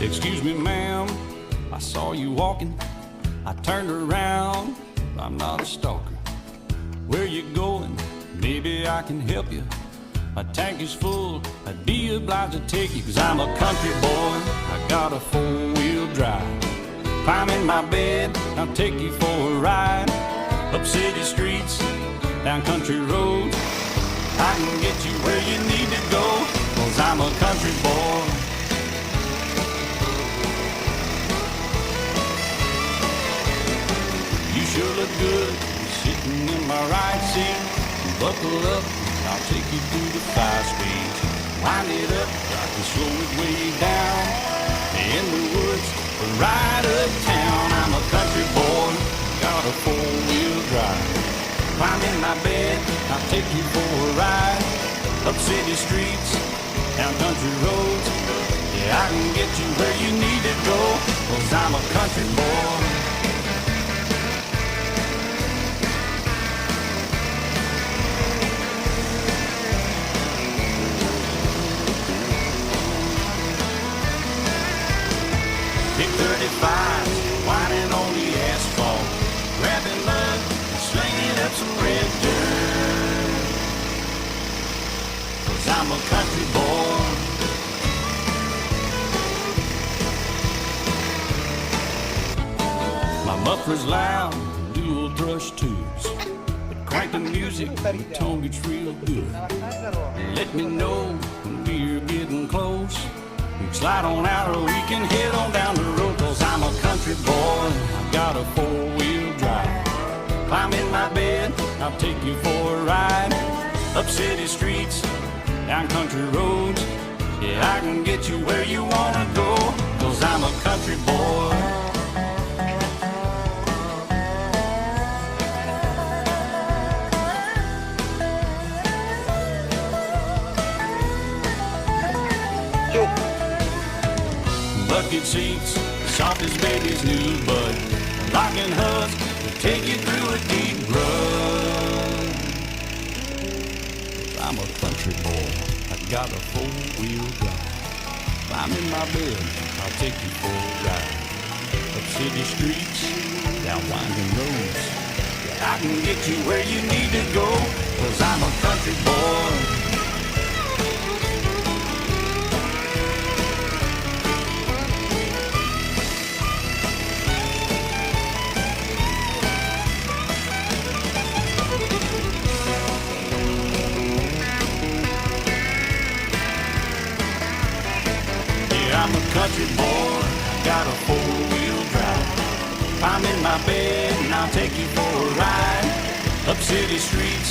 Excuse me, ma'am, I saw you walking. I turned around, I'm not a stalker. Where you going? Maybe I can help you. My tank is full, I'd be obliged to take you, 'cause I'm a country boy, I got a four-wheel drive. Climb in my bed, I'll take you for a ride. Up city streets, down country roads, I can get you where you need to go, 'cause I'm a country boy. You sure look good, sitting in my right seat. Buckle up, I'll take you through the 5 speeds. Wind it up, I can slow it way down. In the woods, right uptown. I'm a country boy, got a four-wheel drive. Climb in my bed, I'll take you for a ride. Up city streets, down country roads, yeah, I can get you where you need to go, 'cause I'm a country boy. Big 35, whining on the asphalt, grabbing mud and slinging up some red dirt. 'Cause I'm a country boy. My muffler's loud, dual thrush tubes, but crank the music, the tone gets real good. Let me know when we're getting close. We can slide on out or we can head on down the road, 'cause I'm a country boy, I've got a four-wheel drive. Climb in my bed, I'll take you for a ride. Up city streets, down country roads, yeah, I can get you where you wanna go, 'cause I'm a country boy. Bucket seats, soft as baby's new bud. Locking hubs to take you through a deep rut. I'm a country boy, I got a four-wheel drive. I'm in my bed, I'll take you for a ride. Up city streets, down winding roads, I can get you where you need to go, 'cause I'm a country boy. I'm a country boy, got a four-wheel drive. I'm in my bed and I'll take you for a ride. Up city streets,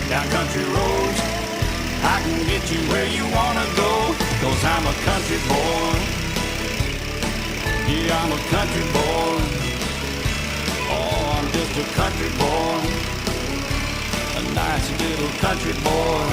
down country roads, I can get you where you wanna go, 'cause I'm a country boy. Yeah, I'm a country boy. Oh, I'm just a country boy, a nice little country boy.